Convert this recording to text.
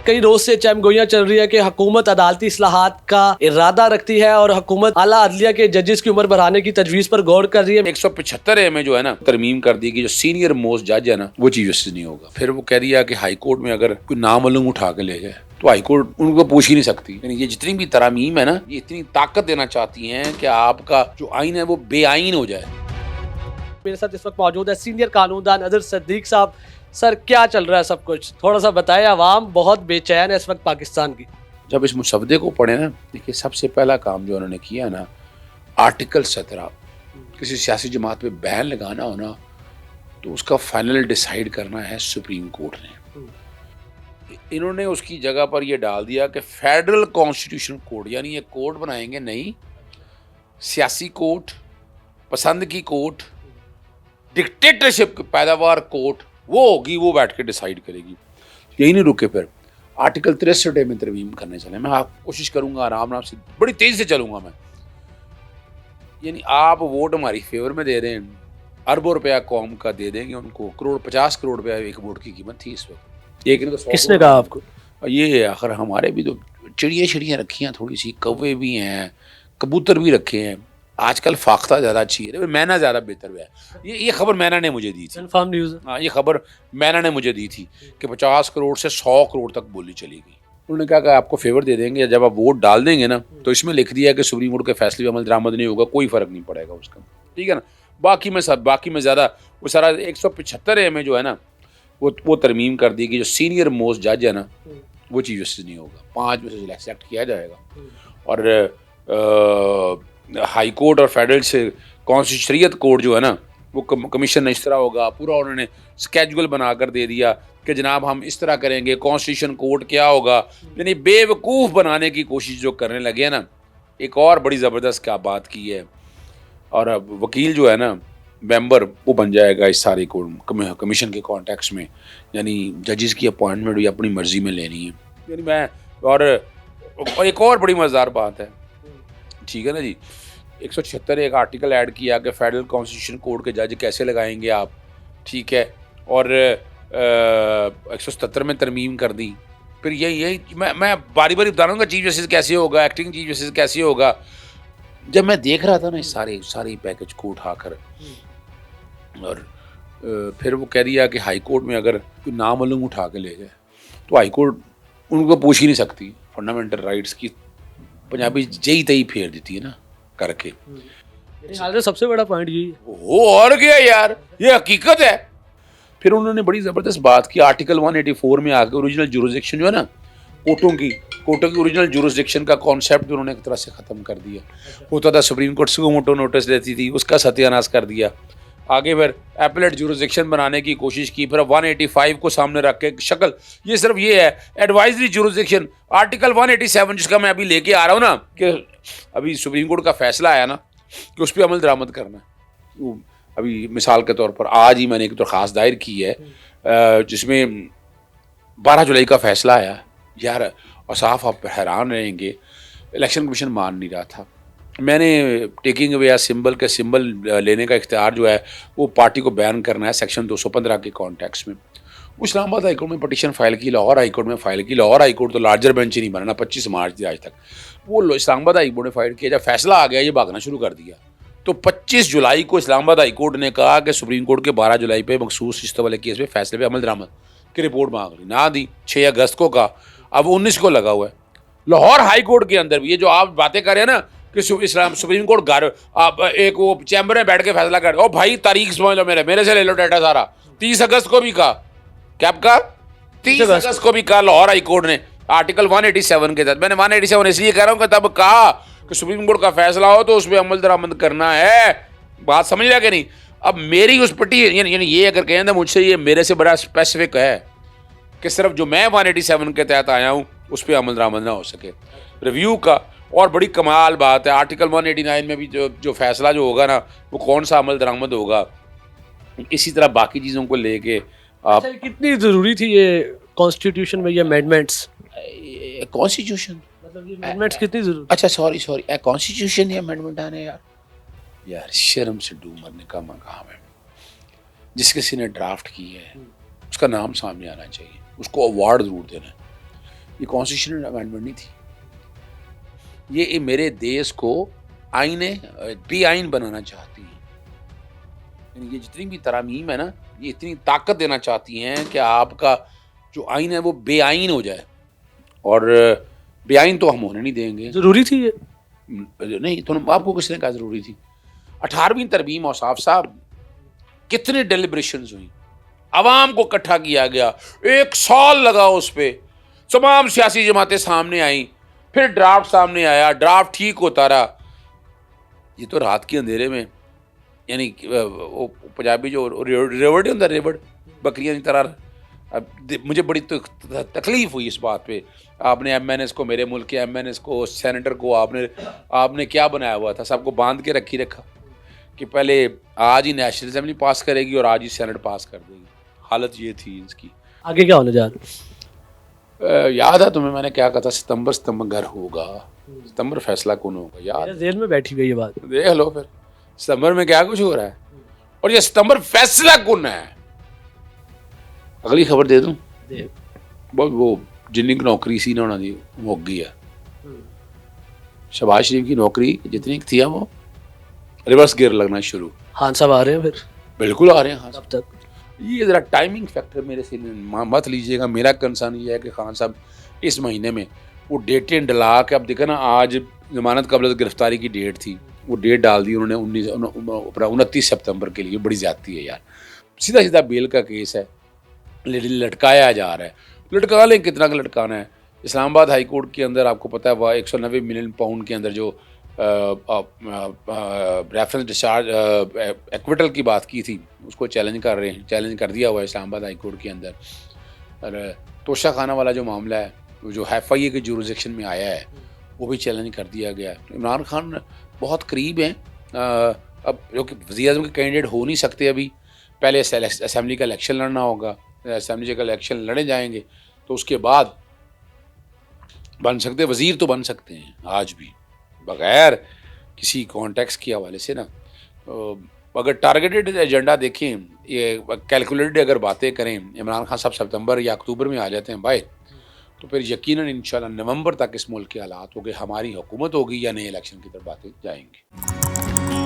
कई रोज से चमगोइयां चल रही है कि हुकूमत अदालती इस्लाहात का इरादा रखती है और हुकूमत आला अदलिया के जजेस की उम्र बढ़ाने की तजवीज़ पर गौर कर रही है। 175 में जो है ना तरमीम कर दी कि जो सीनियर मोस्ट जज है ना वो चीफ जस्टिस नहीं होगा। फिर वो कह रही है कि हाई कोर्ट में अगर कोई नामालूम उठा के ले जाए तो हाई कोर्ट उनको पूछ ही नहीं सकती। यानी ये जितनी भी तरामीम है ना ये इतनी ताकत देना चाहती हैं कि आपका जो आइन है वो बेआइन हो जाए। मेरे साथ इस वक्त मौजूद है सीनियर कानूनदान अजहर सद्दीक साहब। सर क्या चल रहा है सब कुछ थोड़ा सा बताएं, अवाम बहुत बेचैन है इस वक्त पाकिस्तान की। जब इस मुसवदे को पढ़े ना देखिए सबसे पहला काम जो उन्होंने किया ना आर्टिकल 17 किसी सियासी जमात पे बैन लगाना हो ना तो उसका फाइनल डिसाइड करना है सुप्रीम कोर्ट ने। इन्होंने उसकी जगह पर यह डाल दिया कि फेडरल कॉन्स्टिट्यूशन कोर्ट, यानी ये कोर्ट बनाएंगे नहीं, सियासी कोर्ट, पसंद की कोर्ट, डिक्टेटरशिप की पैदावार कोर्ट वो होगी, वो बैठ के डिसाइड करेगी। यही नहीं रुके, फिर आर्टिकल 63 में तरमीम करने चले। मैं आप कोशिश करूंगा आराम से बड़ी तेजी से चलूंगा मैं। यानी आप वोट हमारी फेवर में दे रहे हैं, अरबों रुपया कौम का दे देंगे उनको, 50 करोड़ रुपया एक वोट की कीमत थी इस वक्त। एक ने तो किसने कहा आपको? ये आखिर हमारे भी तो चिड़िया रखी हैं, थोड़ी सी कौवे भी हैं, कबूतर भी रखे हैं। आजकल फाख्ता ज़्यादा अच्छी है, मैना ज़्यादा बेहतर हुआ है। ये खबर मैना ने मुझे दी थी, कंफर्म न्यूज़। हाँ ये खबर मैना ने मुझे दी थी कि 50 करोड़ से 100 करोड़ तक बोली चली गई। उन्होंने कहा कि आपको फेवर दे देंगे, जब आप वोट डाल देंगे ना तो इसमें लिख दिया कि सुप्रीम कोर्ट के फैसले में अमल दरामद नहीं होगा, कोई फ़र्क नहीं पड़ेगा उसका, ठीक है ना। बाकी में ज़्यादा वो सारा 175 में जो है ना वो तरमीम कर दी कि जो सीनियर मोस्ट जज है ना वो चीफ जस्टिस नहीं होगा, 5 में से सिलेक्ट किया जाएगा। और हाई कोर्ट और फेडरल से कॉन्स्टिट्यूशरियत कोर्ट जो है ना वो कमीशन इस तरह होगा, पूरा उन्होंने स्केड्यूल बनाकर दे दिया कि जनाब हम इस तरह करेंगे, कॉन्स्टिट्यूशन कोर्ट क्या होगा। यानी बेवकूफ़ बनाने की कोशिश जो करने लगे हैं ना। एक और बड़ी ज़बरदस्त क्या बात की है, और अब वकील जो है ना मेंबर वो बन जाएगा इस सारे कमीशन के कॉन्टेक्स्ट में, यानी जजेस की अपॉइंटमेंट भी अपनी मर्जी में लेनी है। यानी मैं और एक और बड़ी मज़ेदार बात है, ठीक है ना जी, 176 एक आर्टिकल ऐड किया कि फेडरल कॉन्स्टिट्यूशन कोर्ट के जज कैसे लगाएंगे आप, ठीक है। और 177 में तरमीम कर दी। फिर यही मैं बारी बता रहा हूँ चीफ जस्टिस कैसे होगा, एक्टिंग चीफ जस्टिस कैसे होगा। जब मैं देख रहा था ना इस सारे पैकेज को उठाकर, और फिर वो कह रही है कि हाई कोर्ट में अगर कोई नामालूम उठा के ले जाए तो हाई कोर्ट उनको पूछ ही नहीं सकती। फंडामेंटल राइट्स की पंजाबी जई तई फेर देती है ना करके। हाल सबसे बड़ा पॉइंट यही है। वो और क्या यार, ये हकीकत है। फिर उन्होंने बड़ी ज़बरदस्त बात की, आर्टिकल 184 में आके ओरिजिनल जुरिसडिक्शन जो है ना कोर्टों की ओरिजिनल जुरिसडिक्शन का कॉन्सेप्ट उन्होंने एक तरह से ख़त्म कर दिया। होता था सुप्रीम कोर्ट सुगो मोटो नोटिस देती थी, उसका सत्यानाश कर दिया। आगे फिर एपलेट जुरिसडिक्शन बनाने की कोशिश की, फिर 185 को सामने रख के शक्ल, ये सिर्फ ये है एडवाइजरी जुरिसडिक्शन। आर्टिकल 187 जिसका मैं अभी लेके आ रहा हूँ ना कि अभी सुप्रीम कोर्ट का फैसला आया ना कि उस पर अमल दरामद करना है। अभी मिसाल के तौर पर आज ही मैंने एक दरख्वास्त दायर की है जिसमें 12 जुलाई का फैसला आया यार, और साफ आप हैरान रहेंगे, इलेक्शन कमीशन मान नहीं रहा था। मैंने टेकिंग अवे सिंबल के सिंबल लेने का इख्तियार जो है वो पार्टी को बैन करना है सेक्शन 215 के कॉन्टेक्स्ट में। इस्लामाबाद हाईकोर्ट में पटिशन फाइल की, लाहौर हाईकोर्ट में फाइल की। लाहौर हाईकोर्ट तो लार्जर बेंच ही नहीं बना, 25 मार्च थी आज तक। वो इस्लामाबाद हाईकोर्ट ने फाइल किया, जब फैसला आ गया ये भागना शुरू कर दिया। तो 25 जुलाई को इस्लामाबाद हाईकोर्ट ने कहा कि सुप्रीम कोर्ट के 12 जुलाई पे मखसूस रिश्तों वाले केस में फैसले पे अमल दरामद की रिपोर्ट मांग ली, ना दी। 6 अगस्त को कहा, अब 19 को लगा हुआ है। लाहौर हाईकोर्ट के अंदर भी ये जो आप बातें कर रहे हैं ना कि सुप्रीम कोर्ट घर आप एक वो चैम्बर में बैठ के फैसला कर, ओ भाई तारीख समझ लो, मेरे से ले लो डाटा सारा। 30 अगस्त को भी कहा, क्या कहा, 30 अगस्त को भी कहा लाहौर हाईकोर्ट ने आर्टिकल 187 के तहत। मैंने 187 इसलिए कह रहा हूँ कि तब कहा कि सुप्रीम कोर्ट का फैसला हो तो उस पर अमल दरामद करना है। बात समझ रहा कि नहीं। अब मेरी उस पट्टी यानी ये अगर कहें ना मुझसे, ये मेरे से बड़ा स्पेसिफिक है कि सिर्फ जो मैं 187 के तहत आया हूँ उस पर अमल दरामद ना हो सके रिव्यू का। और बड़ी कमाल बात है, आर्टिकल 189 में भी जो फैसला जो होगा ना वो कौन सा अमल दरामद होगा। इसी तरह बाकी चीज़ों को लेके आप कितनी ज़रूरी थी ये कॉन्स्टिट्यूशन में ये अमेंडमेंट्स? कॉन्स्टिट्यूशन मतलब ये अमेंडमेंट्स कितनी जरूरी? अच्छा सॉरी कॉन्स्टिट्यूशन ये अमेंडमेंट आने यार शर्म से डूब मरने का मकाम है। जिस किसी ने ड्राफ्ट की है उसका नाम सामने आना चाहिए, उसको अवार्ड जरूर देना है। ये कॉन्स्टिट्यूशनल अमेंडमेंट नहीं थी, ये मेरे देश को बेआइन बनाना चाहती हैं। यानी ये जितनी भी तरामीम है ना, ये इतनी ताकत देना चाहती हैं कि आपका जो आइन है वो बेआइन हो जाए, और बेआइन तो हम होने नहीं देंगे। जरूरी थी ये? नहीं, तो आपको किसने कहा जरूरी थी? 18वीं तरमीम औसाफ साहब, कितने डेलिब्रेशंस हुई, आवाम को इकट्ठा किया गया, 1 साल लगा उस पर, तमाम सियासी जमातें सामने आई, फिर ड्राफ्ट सामने आया, ड्राफ्ट ठीक होता रहा। ये तो रात के अंधेरे में, यानी वो पंजाबी जो रेवड़ नहीं होता, रेवड़ बकरियां की तरह। अब मुझे बड़ी तकलीफ हुई इस बात पे। आपने MNS को, मेरे मुल्क के MNS को, सेनेटर को आपने क्या बनाया हुआ था? सबको बांध के रखा कि पहले आज ही नेशनल असेंबली पास करेगी और आज ही सेनेट पास कर देगी। हालत ये थी इसकी। आगे क्या होने जा रहा है? याद है तुम्हें मैंने क्या कहा था? सितंबर घर होगा, सितंबर फैसला कौन होगा, याद? मेरे जेल में बैठी हुई ये बात। देख लो फिर सितंबर में क्या कुछ हो रहा है, और ये सितंबर फैसला कौन है। अगली खबर दे दूं? बहुत वो जिन्नी की नौकरी सी ना उन्होंने मुक गई है। शहबाज शरीफ की नौकरी जितनी थी वो रिवर्स गियर लगना शुरू। खान साहब आ रहे हैं फिर? बिल्कुल आ रहे हैं। कब तक? ये ज़रा टाइमिंग फैक्टर मेरे से मत लीजिएगा। मेरा कंसर्न ये है कि खान साहब इस महीने में वो डेटें डला के, अब देखा ना, आज जमानत कबल गिरफ्तारी की डेट थी, वो डेट डाल दी उन्होंने 29 सितंबर के लिए। बड़ी ज़्यादती है यार, सीधा सीधा बेल का केस है, लटकाया जा रहा है। लटका लें, कितना का लटकाना है। इस्लामाबाद हाई कोर्ट के अंदर आपको पता है वह 190 मिलियन पाउंड के अंदर जो रेफरेंस डिस्चार्ज एक्विटल की बात की थी, उसको चैलेंज कर रहे हैं, चैलेंज कर दिया हुआ है इस्लामाबाद हाई कोर्ट के अंदर। और तोशा खाना वाला जो मामला है, जो FIA के जुरिसडिक्शन में आया है, वो भी चैलेंज कर दिया गया है। इमरान खान बहुत करीब हैं, अब जो कि वज़ीर-ए-आज़म के कैंडिडेट हो नहीं सकते अभी, पहले असेंबली का इलेक्शन लड़ना होगा, असेंबली का इलेक्शन लड़े जाएंगे तो उसके बाद बन सकते, वज़ीर तो बन सकते हैं आज भी बग़ैर किसी कॉन्टेक्स्ट के हवाले से ना। अगर टारगेटेड एजेंडा देखें, ये कैलकुलेटेड अगर बातें करें, इमरान खान साहब सितंबर या अक्टूबर में आ जाते हैं बाय, तो फिर यकीनन इंशाल्लाह नवंबर तक इस मुल्क के हालात होंगे, हमारी हुकूमत होगी या नए इलेक्शन की तरफ बातें जाएंगी।